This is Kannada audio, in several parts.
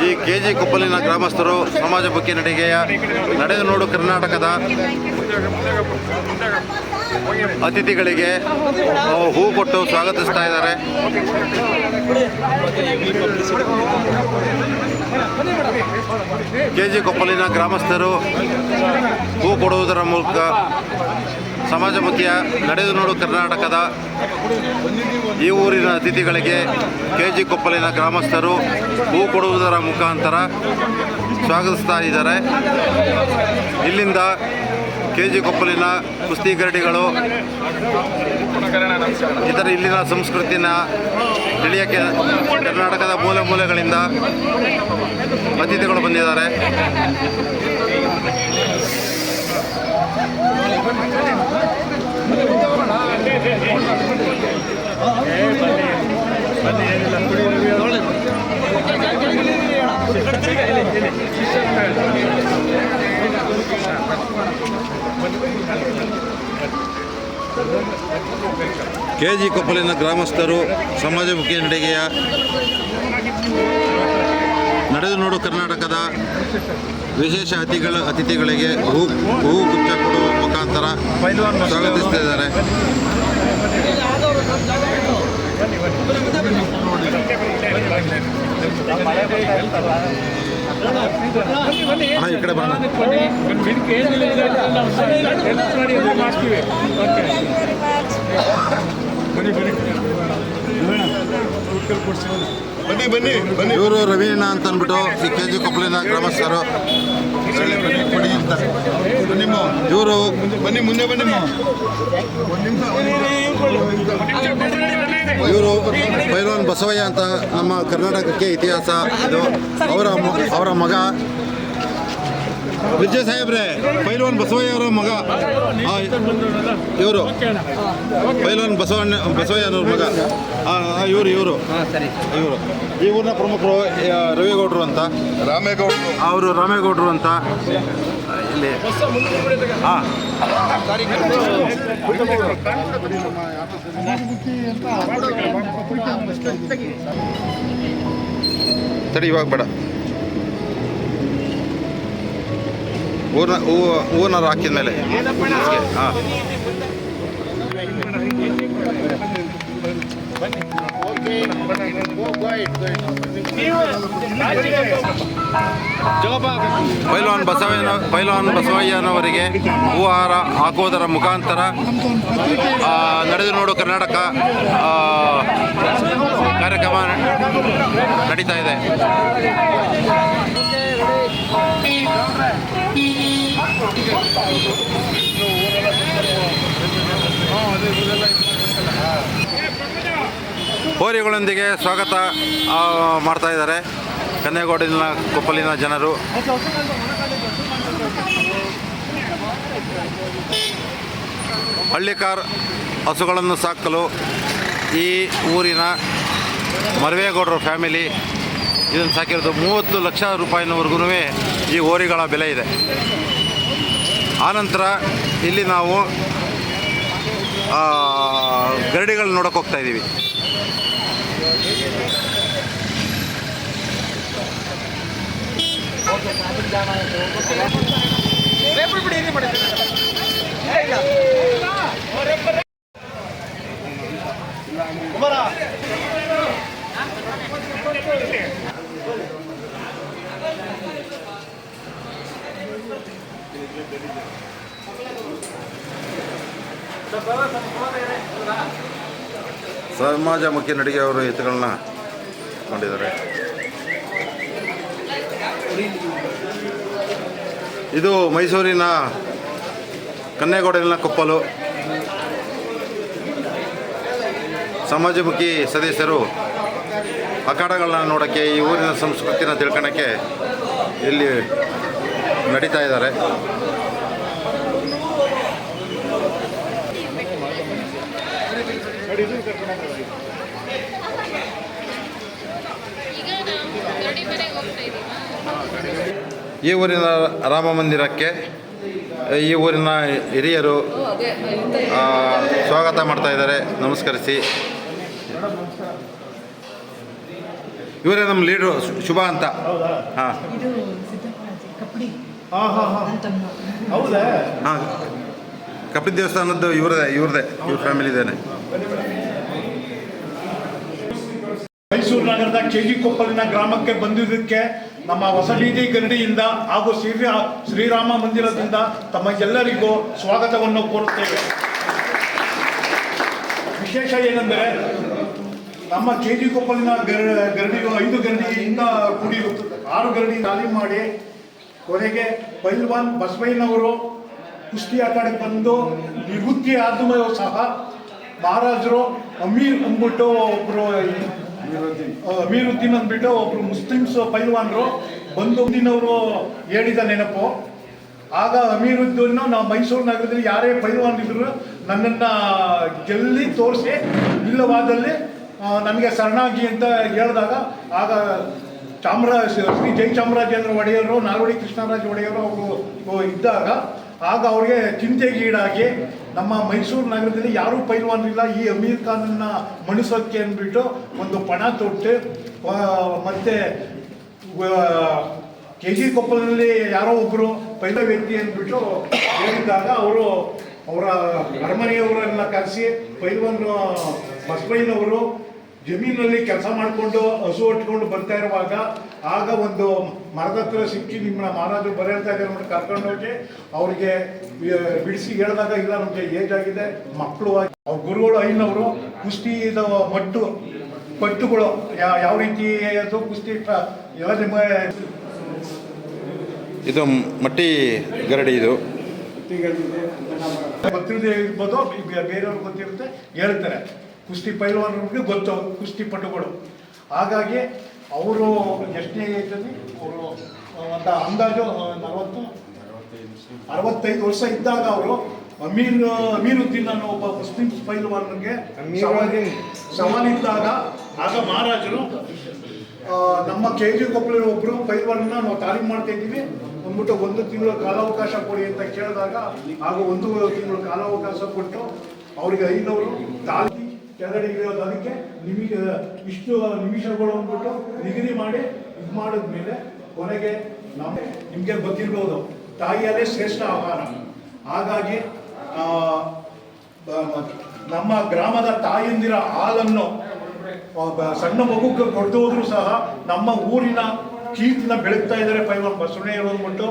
ಈ ಕೆಜಿ ಕೊಪ್ಪಲಿನ ಗ್ರಾಮಸ್ಥರು ಸಮಾಜಮುಖಿ ನಡಿಗೆಯ ನಡೆದು ನೋಡು ಕರ್ನಾಟಕದ ಅತಿಥಿಗಳಿಗೆ ಹೂ ಕೊಟ್ಟು ಸ್ವಾಗತಿಸ್ತಾ ಇದ್ದಾರೆ. ಕೆಜಿ ಕೊಪ್ಪಲಿನ ಗ್ರಾಮಸ್ಥರು ಹೂ ಕೊಡುವುದರ ಮೂಲಕ ಸಮಾಜಮುಖಿಯ ನಡೆದು ನೋಡು ಕರ್ನಾಟಕದ ಈ ಊರಿನ ಅತಿಥಿಗಳಿಗೆ ಕೆಜಿ ಕೊಪ್ಪಲಿನ ಗ್ರಾಮಸ್ಥರು ಹೂ ಕೊಡುವುದರ ಮುಖಾಂತರ ಸ್ವಾಗತಿಸ್ತಾ ಇದ್ದಾರೆ. ಇಲ್ಲಿಂದ ಕೆಜಿ ಕೊಪ್ಪಲಿನ ಕುಸ್ತಿ ಗರಡಿಗಳು ಇತರ ಇಲ್ಲಿನ ಸಂಸ್ಕೃತಿನ ತಿಳಿಯಕ್ಕೆ ಕರ್ನಾಟಕದ ಮೂಲೆ ಮೂಲೆಗಳಿಂದ ಅತಿಥಿಗಳು ಬಂದಿದ್ದಾರೆ. ಕೆಜಿ ಕೊಪ್ಪಲಿನ ಗ್ರಾಮಸ್ಥರು ಸಮಾಜಮುಖಿ ನಡಿಗೆಯ ನಡೆದು ನೋಡು ಕರ್ನಾಟಕದ ವಿಶೇಷ ಅತಿಥಿಗಳಿಗೆ ಹೂ ಗುಚ್ಛ ಕೊಡುವ ಮುಖಾಂತರ ಸ್ವಾಗತಿಸ್ತಿದ್ದಾರೆ. ಈ ಕಡೆ ಬರೋಣ. ಇವರು ರವೀಣ ಅಂತ ಅಂದ್ಬಿಟ್ಟು ಈ ಕೆಜಿ ಕೊಪ್ಪಲಿನ ಗ್ರಾಮಸ್ಥರು. ಇವರು ಇವರು ಪೈಲ್ವಾನ್ ಬಸವಯ್ಯ ಅಂತ ನಮ್ಮ ಕರ್ನಾಟಕಕ್ಕೆ ಇತಿಹಾಸ ಇದು. ಅವರ ಮಗ ವಿಜಯ್ ಸಾಹೇಬ್ರೆ, ಪೈಲ್ವಾನ್ ಬಸವಯ್ಯ ಅವರ ಮಗ ಇವರು. ಪೈಲ್ವಾನ್ ಬಸವಯ್ಯ ಅನ್ನೋರ ಮಗ ಇವರು ಈ ಊರಿನ ಪ್ರಮುಖರು ರವಿಗೌಡರು ಅಂತ, ಅವರು ರಾಮೇಗೌಡರು ಅಂತ. ಇಲ್ಲಿ ಸರಿ, ಇವಾಗ ಬೇಡ, ಹೂವನ್ನ ಹಾಕಿದ ಮೇಲೆ. ಹಾಂ, ಪೈಲ್ವಾನ್ ಬಸವಯ್ಯನವರಿಗೆ ಹೂಹಾರ ಹಾಕುವುದರ ಮುಖಾಂತರ ನಡೆದು ನೋಡು ಕರ್ನಾಟಕ ಕಾರ್ಯಕ್ರಮ ನಡೀತಾ ಇದೆ. ಹೋರಿಗಳೊಂದಿಗೆ ಸ್ವಾಗತ ಮಾಡ್ತಾ ಇದ್ದಾರೆ ಕನ್ನೇಗೋಡಿನ ಕೊಪ್ಪಲಿನ ಜನರು. ಹಳ್ಳಿಕಾರ್ ಹಸುಗಳನ್ನು ಸಾಕಲು ಈ ಊರಿನ ಮರವೇಗೌಡರ ಫ್ಯಾಮಿಲಿ ಇದನ್ನು ಸಾಕಿರೋದು. 30 ಲಕ್ಷ ರೂಪಾಯಿನವರೆಗೂ ಈ ಹೋರಿಗಳ ಬೆಲೆ ಇದೆ. ಆನಂತರ ಇಲ್ಲಿ ನಾವು ಗರಡಿಗಳನ್ನ ನೋಡೋಕೆ ಹೋಗ್ತಾ ಇದ್ದೀವಿ. ಸಮಾಜಮುಖಿ ನಡಿಗೆ ಅವರು ಎತ್ತುಗಳನ್ನ ಮಾಡಿದ್ದಾರೆ. ಇದು ಮೈಸೂರಿನ ಕನ್ನೇಗೋಡಿನ ಕೊಪ್ಪಲು. ಸಮಾಜಮುಖಿ ಸದಸ್ಯರು ಅಖಾಡಗಳನ್ನ ನೋಡೋಕ್ಕೆ, ಈ ಊರಿನ ಸಂಸ್ಕೃತಿನ ತಿಳ್ಕೊಳ್ಳೋಕ್ಕೆ ಇಲ್ಲಿ ನಡೀತಾ ಇದ್ದಾರೆ. ಈ ಊರಿನ ರಾಮ ಮಂದಿರಕ್ಕೆ ಈ ಊರಿನ ಹಿರಿಯರು ಸ್ವಾಗತ ಮಾಡ್ತಾ ಇದ್ದಾರೆ. ನಮಸ್ಕರಿಸಿ. ಇವರೇ ನಮ್ಮ ಲೀಡ್ರು ಶುಭ ಅಂತ. ಹಾಂ ಹಾಂ, ಕಪಿಲ್ ದೇವಸ್ಥಾನದ್ದು ಇವ್ರ ಫ್ಯಾಮಿಲಿದೇನೆ. ಮೈಸೂರು ನಗರದ ಕೆಜಿ ಕೊಪ್ಪಲಿನ ಗ್ರಾಮಕ್ಕೆ ಬಂದಿದ್ದಕ್ಕೆ ನಮ್ಮ ಹೊಸಬೀದಿ ಗರಡಿಯಿಂದ ಹಾಗೂ ಶ್ರೀರಾಮ ಮಂದಿರದಿಂದ ತಮಗೆಲ್ಲರಿಗೂ ಸ್ವಾಗತವನ್ನು ಕೋರುತ್ತೇವೆ. ವಿಶೇಷ ಏನೆಂದರೆ ನಮ್ಮ ಕೆಜಿ ಕೊಪ್ಪಲಿನ ಗರಡಿಗಳು 5 ಗರಡಿಯಿಂದ ಕೂಡಿರುತ್ತದೆ. 6 ಗರಡಿ ತಾಲೀಮು ಮಾಡಿ ಕೊನೆಗೆ ಪೈಲ್ವಾನ್ ಬಸವಯ್ಯನವರು ಕುಸ್ತಿ ಅಖಾಡಕ್ಕೆ ಬಂದು ನಿವೃತ್ತಿ ಆದ್ಮೇಲೆ ಸಹ ಮಹಾರಾಜರು ಅಮೀರ್ ಅಂದ್ಬಿಟ್ಟು ಒಬ್ಬರು ಅಮೀರುದ್ದೀನ್ ಅಂದ್ಬಿಟ್ಟು ಒಬ್ರು ಮುಸ್ಲಿಮ್ಸ್ ಪೈಲ್ವಾನ್ರು ಬಂದು ದಿನವರು ಹೇಳಿದ ನೆನಪು. ಆಗ ಅಮೀರುದ್ದೀನ್ ನಾವು ಮೈಸೂರು ನಗರದಲ್ಲಿ ಯಾರೇ ಪೈಲ್ವಾನ್ ಇದ್ರು ನನ್ನನ್ನು ಗೆಲ್ಲಿ ತೋರಿಸಿ ಇಲ್ಲವಾದಲ್ಲಿ ನನಗೆ ಶರಣಾಗಿ ಅಂತ ಹೇಳಿದಾಗ ಆಗ ಶ್ರೀ ಜಯಚಾಮರಾಜೇಂದ್ರ ಒಡೆಯರು, ನಾಲ್ವಡಿ ಕೃಷ್ಣರಾಜ ಒಡೆಯರು ಅವರು ಇದ್ದಾಗ ಆಗ ಅವ್ರಿಗೆ ಚಿಂತೆಗೀಡಾಗಿ ನಮ್ಮ ಮೈಸೂರು ನಗರದಲ್ಲಿ ಯಾರೂ ಪೈಲ್ವಾನ್ರಿಲ್ಲ, ಈ ಅಮೀರ್ ಖಾನನ್ನ ಮಣಿಸೋಕ್ಕೆ ಅಂದ್ಬಿಟ್ಟು ಒಂದು ಪಣ ತೊಟ್ಟು ಮತ್ತೆ ಕೆ ಜಿ ಕೊಪ್ಪಲಲ್ಲಿ ಯಾರೋ ಒಬ್ಬರು ಪೈಲ ವ್ಯಕ್ತಿ ಅಂದ್ಬಿಟ್ಟು ಹೇಳಿದಾಗ ಅವರು ಅವರ ಅರಮನೆಯವರೆಲ್ಲ ಕರೆಸಿ ಪೈಲ್ವಾನ್ ಬಸವಯ್ಯನವರು ಜಮೀನಲ್ಲಿ ಕೆಲಸ ಮಾಡಿಕೊಂಡು ಹಸು ಹೊಟ್ಕೊಂಡು ಬರ್ತಾ ಇರುವಾಗ ಆಗ ಒಂದು ಮರದ ಹತ್ರ ಸಿಕ್ಕಿ ನಿಮ್ಮ ಮಹಾರಾಜರು ಬರೆಯುತ್ತಾ ಇದ್ದಾರೆ ನೋಡಿ ಕರ್ಕೊಂಡೋಗಿ ಅವ್ರಿಗೆ ಬಿಡಿಸಿ ಹೇಳಿದಾಗ ಇಲ್ಲ ನಮಗೆ ಏಜ್ ಆಗಿದೆ ಮಕ್ಕಳು ಅವ್ರ ಗುರುಗಳು ಐನವರು ಕುಸ್ತಿದ ಪಟ್ಟುಗಳು ಯಾವ ರೀತಿ ಅದು ಕುಸ್ತಿ ಎಲ್ಲ ಇದು ಮಟ್ಟಿ ಗರಡಿ. ಇದು ಗೊತ್ತಿರದೇ ಇರ್ಬೋದು, ಬೇರೆಯವ್ರಿಗೆ ಗೊತ್ತಿರುತ್ತೆ ಹೇಳ್ತಾರೆ. ಕುಸ್ತಿ ಪೈಲ್ವಾನ್ರಿಗೆ ಗೊತ್ತು ಕುಸ್ತಿ ಪಟುಗಳು. ಹಾಗಾಗಿ ಅವರು ಎಷ್ಟನೇ ಏಜಲ್ಲಿ ಅವರು ಒಂದು ಅಂದಾಜು 65 ವರ್ಷ ಇದ್ದಾಗ ಅವರು ಅಮೀರುದ್ದೀನ್ ಅನ್ನೋ ಒಬ್ಬ ಮುಸ್ಲಿಂ ಪೈಲ್ವಾನ್ಗೆ ಸವಾಲಿದ್ದಾಗ ಆಗ ಮಹಾರಾಜರು ನಮ್ಮ ಕೆ ಜಿ ಕೊಪ್ಪಳ ಒಬ್ಬರು ಪೈಲ್ವಾನ್ನ ನಾವು ತಾಲೀಮು ಮಾಡ್ತಾ ಇದ್ದೀವಿ ಅಂದ್ಬಿಟ್ಟು 1 ತಿಂಗಳು ಕಾಲಾವಕಾಶ ಕೊಡಿ ಅಂತ ಕೇಳಿದಾಗ ಆಗ 1 ತಿಂಗಳು ಕಾಲಾವಕಾಶ ಕೊಟ್ಟು ಅವ್ರಿಗೆ 500 ತಾಲೀಮು ಕೆಳಗಡೆ ಇರೋದು ಅದಕ್ಕೆ ಇಷ್ಟು ನಿಮಿಷಗಳು ಅಂದ್ಬಿಟ್ಟು ನಿಗದಿ ಮಾಡಿ ಇದು ಮಾಡಿದ್ಮೇಲೆ ಕೊನೆಗೆ ನಿಮಗೆ ಗೊತ್ತಿರ್ಬೋದು ತಾಯಿಯಲ್ಲೇ ಶ್ರೇಷ್ಠ ಆಹಾರ. ಹಾಗಾಗಿ ನಮ್ಮ ಗ್ರಾಮದ ತಾಯಂದಿರ ಹಾಲನ್ನು ಸಣ್ಣ ಮಗುಗೆ ಕೊಡ್ದೋದ್ರು ಸಹ ನಮ್ಮ ಊರಿನ ಕೀರ್ತಿನ ಬೆಳಗ್ತಾ ಇದ್ದಾರೆ ಪೈಲ್ವಾನ್ ಬಸವಣ್ಣಯ್ಯರು ಅಂದ್ಬಿಟ್ಟು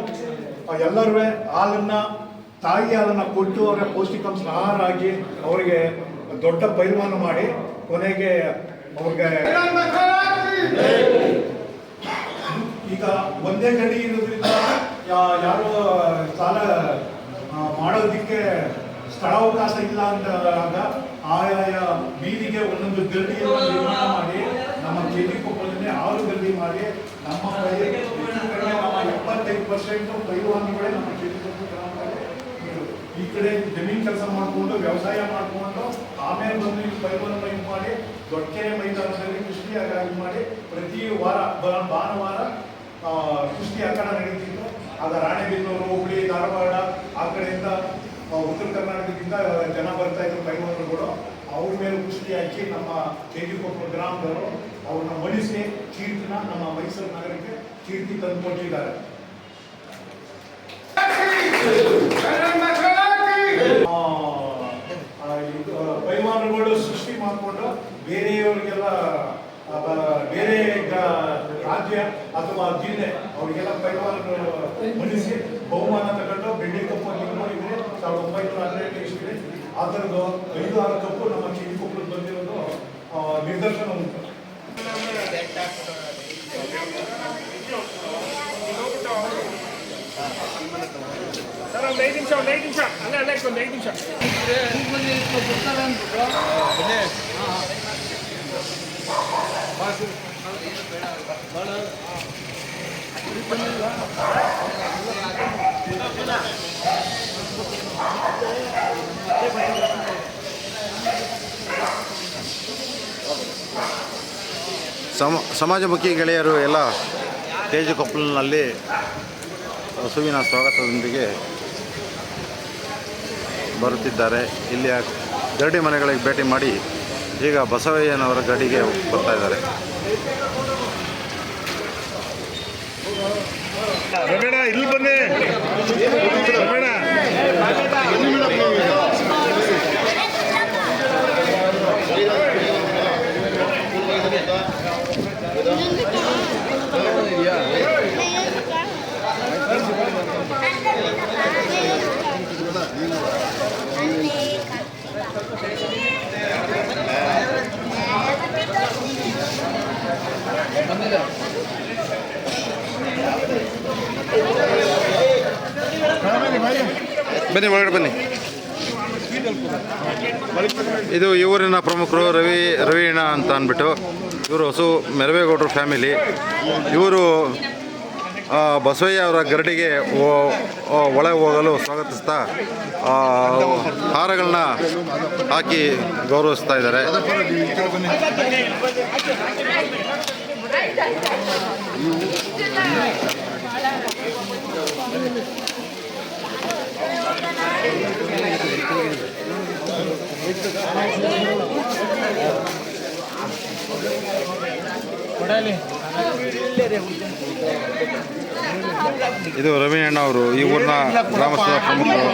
ಎಲ್ಲರೂ ಹಾಲನ್ನು ತಾಯಿ ಹಾಲನ್ನು ಕೊಟ್ಟು ಅವರಿಗೆ ಪೌಷ್ಟಿಕಾಂಶ ಆಹಾರ ಆಗಿ ಅವರಿಗೆ ದೊಡ್ಡ ಪೈಲ್ವಾನ ಮಾಡಿ ಕೊನೆಗೆ ಅವ್ರಿಗೆ ಈಗ ಒಂದೇ ಗಡಿ ಇರೋದ್ರಿಂದ ಯಾರು ಸಾಲ ಮಾಡೋದಕ್ಕೆ ಸ್ಥಳಾವಕಾಶ ಇಲ್ಲ ಅಂದಾಗ ಆಯಾಯ ಬೀದಿಗೆ ಒಂದೊಂದು ಗರಡಿಯನ್ನು ನಿರ್ಮಾಣ ಮಾಡಿ ನಮ್ಮ ಕೆ ಜಿ ಕೊಪ್ಪಳದಲ್ಲಿ 6 ಗರಡಿ ಮಾಡಿ ನಮ್ಮ 75% ಪೈಲ್ವಾನ್ಗಳೇ ನಮ್ಮ ಕೆ ಜಿ ಕೊಪ್ಪಳ ಗ್ರಾಮದಲ್ಲಿ ಈ ಕಡೆ ಜಮೀನು ಕೆಲಸ ಮಾಡಿಕೊಂಡು ವ್ಯವಸಾಯ ಮಾಡಿಕೊಂಡು ಆಮೇಲೆ ಬಂದು ಇಲ್ಲಿ ಪೈಲ್ವಾನ್ ಮಾಡಿ ದೊಡ್ಡಕೆರೆ ಮೈದಾನದಲ್ಲಿ ಕುಸ್ತಿ ಆಗಿ ಮಾಡಿ ಪ್ರತಿ ವಾರ ಭಾನುವಾರ ಕುಸ್ತಿ ಅಖಾಡ ನಡೀತಿತ್ತು. ಆಗ ರಾಣೆಬೆನ್ನೂರು, ಹುಬ್ಳಿ, ಧಾರವಾಡ ಆ ಕಡೆಯಿಂದ ಉತ್ತರ ಕರ್ನಾಟಕದಿಂದ ಜನ ಬರ್ತಾ ಇದ್ರು ಪೈಲ್ವಾನ್ಗಳು. ಅವ್ರ ಮೇಲೆ ಕುಸ್ತಿ ಹಾಕಿ ನಮ್ಮ ಕೆ ಜಿ ಕೊಪ್ಪಳ ಗ್ರಾಮದವರು ಅವ್ರನ್ನ ಮಣಿಸಿ ಕೀರ್ತಿನ ನಮ್ಮ ಮೈಸೂರು ನಗರಕ್ಕೆ ಕೀರ್ತಿ ತಂದುಕೊಟ್ಟಿದ್ದಾರೆ. ಪೈಲ್ವಾನ್ಗಳು ಸೃಷ್ಟಿ ಮಾಡಿಕೊಂಡು ಬೇರೆಯವರಿಗೆಲ್ಲ ಬೇರೆ ರಾಜ್ಯ ಅಥವಾ ಜಿಲ್ಲೆ ಅವರಿಗೆಲ್ಲ ಪೈಲ್ವಾನ್ಗಳು ಮಣಿಸಿ ಬಹುಮಾನ ತಗೊಂಡು ಬೆಳ್ಳಿ ಕಪ್ಪು ನೋಡಿದ್ರೆ 1918 ಇಸ್ವಿಲಿ ಆ ಥರದ್ದು 5-6 ಕಪ್ಪು ನಮ್ಮ ಕೆ ಜಿ ಕೊಪ್ಪಳಕ್ಕೆ ಬಂದಿರೋದು ನಿದರ್ಶನ ಉಂಟು. ಸರ್ ಒಂದು 5 ನಿಮಿಷ ಅಲ್ಲೇ ಒಂದು 5 ನಿಮಿಷ ಸಮಾಜಮುಖಿ ಗೆಳೆಯರು ಎಲ್ಲ ಕೆ ಜಿ ಕೊಪ್ಪಲಿನಲ್ಲಿ ಹಸುವಿನ ಸ್ವಾಗತದೊಂದಿಗೆ ಬರುತ್ತಿದ್ದಾರೆ. ಇಲ್ಲಿಯ ಗರಡಿ ಮನೆಗಳಿಗೆ ಭೇಟಿ ಮಾಡಿ ಈಗ ಬಸವಯ್ಯನವರ ಗಡಿಗೆ ಬರ್ತಾ ಇದ್ದಾರೆ. ರಮೇಣ ಇಲ್ಲಿ ಬನ್ನಿ. ರಮೇಣ ಬನ್ನಿ, ಒಳಗಡೆ ಬನ್ನಿ. ಇದು ಈ ಊರಿನ ಪ್ರಮುಖರು ರವೀಣ ಅಂತ ಅಂದ್ಬಿಟ್ಟು, ಇವರು ಹೊಸ ಮೆರವೇಗೌಡರು ಫ್ಯಾಮಿಲಿ. ಇವರು ಬಸವಯ್ಯ ಅವರ ಗರಡಿಗೆ ಒಳಗೆ ಹೋಗಲು ಸ್ವಾಗತಿಸ್ತಾ ಹಾರಗಳನ್ನ ಹಾಕಿ ಗೌರವಿಸ್ತಾ ಇದ್ದಾರೆ. ಇದು ರವೀಣ ಅವರು, ಈ ಊರಿನ ಗ್ರಾಮಸ್ಥರ ಪ್ರಮುಖರು.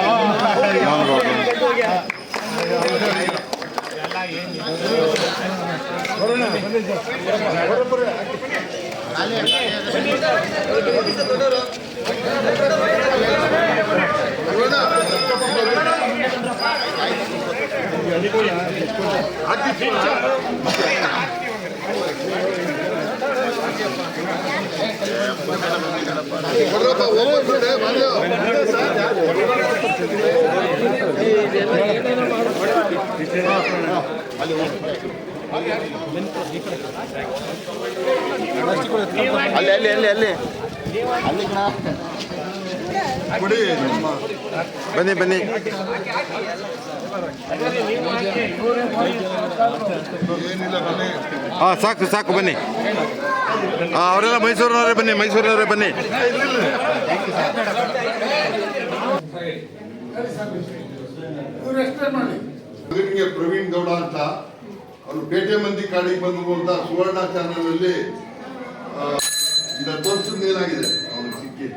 ಬನ್ನಿ ಬನ್ನಿ. ಹಾಂ, ಸಾಕು ಸಾಕು, ಬನ್ನಿ. ಅವರೆಲ್ಲ ಮೈಸೂರಿನವರೇ ಬನ್ನಿ, ಮೈಸೂರಿನವರೇ ಬನ್ನಿ. ಪ್ರವೀಣ್ ಗೌಡ ಅಂತ ಅವರು ಪೇಟೆ ಮಂದಿ ಕಾಡಿಗೆ ಬಂದು ಅಂತ ಸುವರ್ಣ ಚಾನಲ್ ಅಲ್ಲಿ ತೋರಿಸಿದ ಏನಾಗಿದೆ ಅವನು ಸಿಕ್ಕಿ.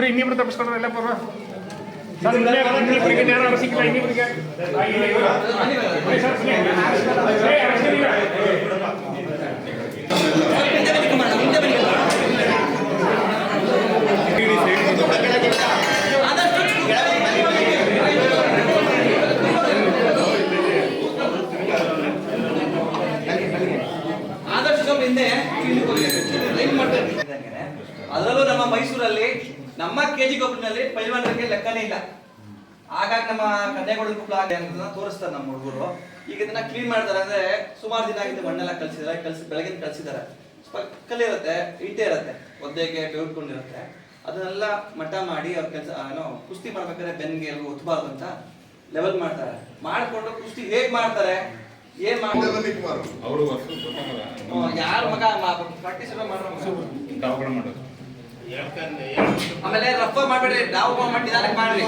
ಇನ್ನಿಬ್ರು ತಪ್ಪಿಸ್ಕೊಂಡ್ರೆ ಎಲ್ಲ ಪರ ಇನ್ನಿಬ್ರಿಗೆ ಯಾರು ಸಿಕ್ಕಿಲ್ಲ. ಇನ್ನಿಬ್ರಿಗೆ ಅದರಲ್ಲೂ ನಮ್ಮ ಮೈಸೂರಲ್ಲಿ ನಮ್ಮ ಕೆಜಿ ಕೊಪ್ಪಲಿನಲ್ಲಿ ಪೈಲ್ವಾನರಿಗೆ ಲೆಕ್ಕನೇ ಇಲ್ಲ. ಹಾಗಾಗಿ ನಮ್ಮ ಕನ್ಯಾಗೋಳಿ ಕೊಪ್ಪಳ ಅಂತ ತೋರಿಸ್ತಾರೆ ನಮ್ಮ ಹುಡುಗರು. ಈಗ ಇದನ್ನ ಕ್ಲೀನ್ ಮಾಡ್ತಾರೆ ಅಂದ್ರೆ ಸುಮಾರು ದಿನ ಆಗಿದ್ದು ಮಣ್ಣೆಲ್ಲ ಬೆಳಗ್ಗೆ ಕಳ್ಸಿದ್ದಾರೆ. ಕಲ್ಲು ಇರುತ್ತೆ, ಇಟ್ಟೆ ಇರುತ್ತೆ, ಒದ್ದೆಗೆ ಬೆವರ್ಕೊಂಡಿರುತ್ತೆ. ಅದನ್ನೆಲ್ಲ ಮಟ್ಟ ಮಾಡಿ ಅವ್ರ ಕೆಲಸ ಕುಸ್ತಿ ಮಾಡ್ಬೇಕಾದ್ರೆ ಬೆನ್ಗೆ ಎಲ್ಗೂ ಒತ್ತಬಾರ್ದು ಅಂತ ಲೆವೆಲ್ ಮಾಡ್ತಾರೆ. ಮಾಡ್ಕೊಂಡು ಕುಸ್ತಿ ಹೇಗ್ ಮಾಡ್ತಾರೆ, ಏನ್ ಮಾಡ್ತಾರೆ, ಯಾರ ಮಗ ಪ್ರಾಕ್ಟೀಸ್ ಮಾಡೋದು. ಆಮೇಲೆ ರಫ್ ಮಾಡ್ಬೇಡ್ರಿ, ನಾವು ನಿಧಾನಕ್ಕೆ ಮಾಡ್ರಿ.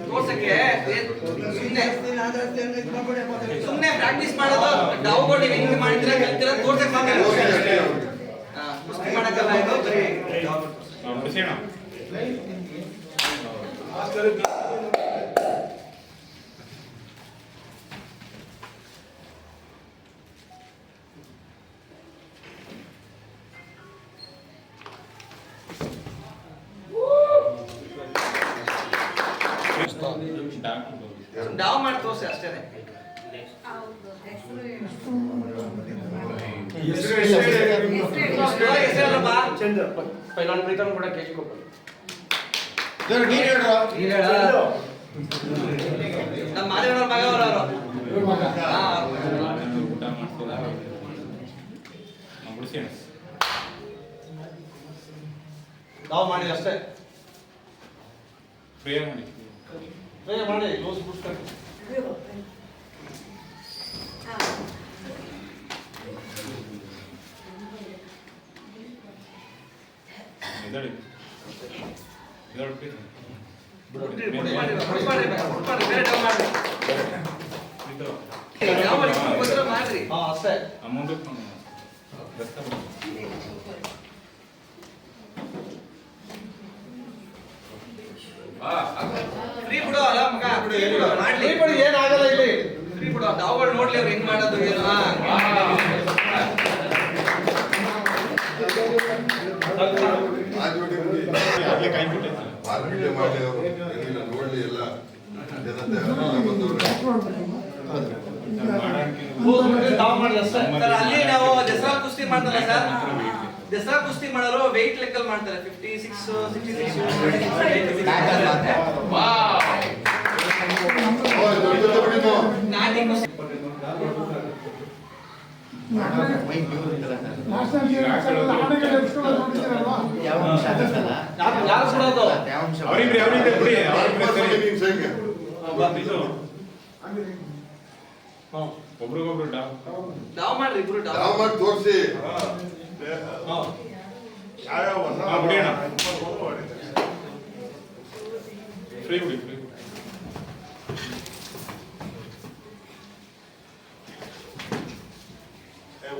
ತೋರ್ಸಕ್ಕೆ ಸುಮ್ನೆ ಪ್ರಾಕ್ಟೀಸ್ ಮಾಡೋದು. ಡಾವ್ಗಳು ಹೆಂಗ್ ಮಾಡಿದ್ರೆ ಕಲ್ತಿರ ತೋರ್ಸಕ್ ಕುಸ್ತಿ ಮಾಡಕ್ಕಲ್ಲ ಇದು ಬರೀ. ಡಾವ್ ಮಾಡಿ ತೋರ್ಸಿ ಅಷ್ಟೇನೆ. ಪೈಲಾನ್ ಪ್ರೀತಮ್ ಕೂಡ ಕೆಜಿ ಕೊಪ್ಪಳ. ನಮ್ಮ ಮಾದೇವನವ್ರ ಮಗ ಅವರು. ಡಾವ್ ಮಾಡಿ ಅಷ್ಟೇ. ಪ್ರೇ ಮಾಡಿ ಇದಳಿ ಅಮೌಂಟ್ ಫ್ರೀ ಬಿಡು ಅಲ್ಲ ಮಗ ಫ್ರೀ ಬಿಡು ಮಾಡ್ಲಿ ಬಿಡು ಏನಾಗಲ್ಲ ಇಲ್ಲಿ ಫ್ರೀ ಬಿಡು ನಾವುಗಳು ನೋಡ್ಲಿ ಅವ್ರು ಹೆಂಗ್ ಮಾಡೋದು ಏನು ಕೈ ಬಿಟ್ಟೈತಿ ಮಾರ್ಕೆಟ್ ಮಾಡಿ ಅವರು ನೋಡ್ಲಿ ಎಲ್ಲ ಜನತೆ ಸರ್ ಅಲ್ಲಿ ನಾವು ದಸರಾ ಕುಸ್ತಿ ಮಾಡ್ತಾರಲ್ಲ ಸರ್ ದಸರಾ ಕುಸ್ತಿ ಮಾಡೋರು ವೆಯ್ಟ್ ಲೆಕ್ಕಲ್ ಮಾಡ್ತಾರೆ 56 ನಾಟಿ ಕುಸ್ತಿ ಯಾರು ಸುಡೋದು ಅವ್ರಿಬ್ರೆ ಬಿಡಿ ಒಬ್ರಿಗೊಬ್ರು ಡಾವ್ ಮಾಡ್ರಿ ಇಬ್ರು ಡಾವ್ ಯಾವ ಮಾಡಿ ತೋರಿಸಿ ಬಿಡಿ ಅಣ್ಣ ಫ್ರೀ ಬಿಡಿ ಫ್ರೀ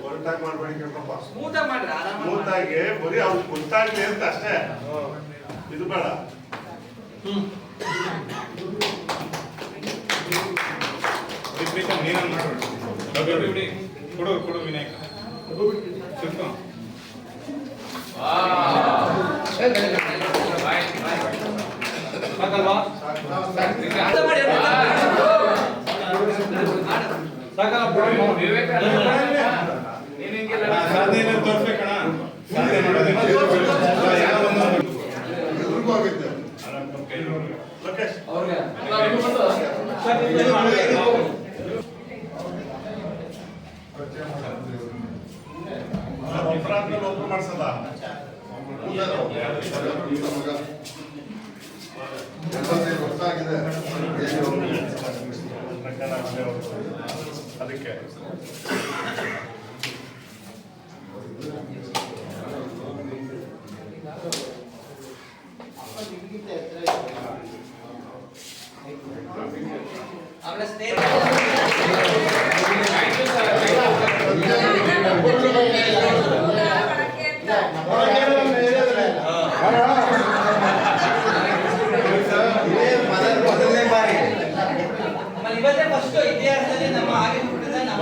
ಹೊರಟಾಗಿ ಮಾಡ್ಬೇಡಿ ಕೇಳ್ಕೊಪ್ಪ ಸ್ಮೂತ್ ಆಗಿ ಮಾಡ್ರಿ ಆರಾಮಾಗಿ ಸ್ಮೂತಾಗಿ ಬರೀ ಅವ್ರಿಗೆ ಗೊತ್ತಾಗ್ಲಿ ಅಂತ ಅಷ್ಟೇ ಇದು ಬೇಡ ನೀನು ಮಾಡ್ಬೇಡಿ ಕೊಡು ವಿನಾಯಕ ಸಿಕ್ಕ ಅರ್ಥ ಮಾಡಿ ಸಾಧನೆ ತೋರ್ಸ್ಬೇಕಣ್ಣ ಸಾಧನೆ ಎಲ್ರಿಗೂ ಆಗುತ್ತೆ ಲೋಕೇಶ್ ಅಪರಾಧ ಒಬ್ಬರು ಮಾಡ್ಸಲ್ಲ ಗೊತ್ತಾಗಿದೆ ಅದಕ್ಕೆ ಆಮೇಲೆ ಇವತ್ತೇ ಫಸ್ಟ್ ಇತಿಹಾಸದಲ್ಲಿ ನಮ್ಮ ಆಗಿನ ಹುಟ್ಟಿದ ನಮ್ಮ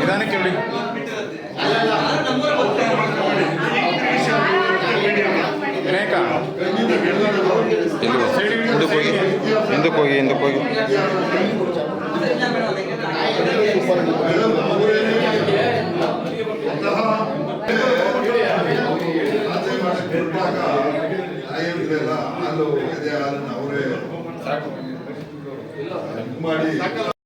ನಿಧಾನಕ್ಕೆ ಬಿಡಿ ವಿನಾಯಕ ಹಿಂದಕ್ಕೆ ಹೋಗಿ ಅವರೇ ಮಾಡಿ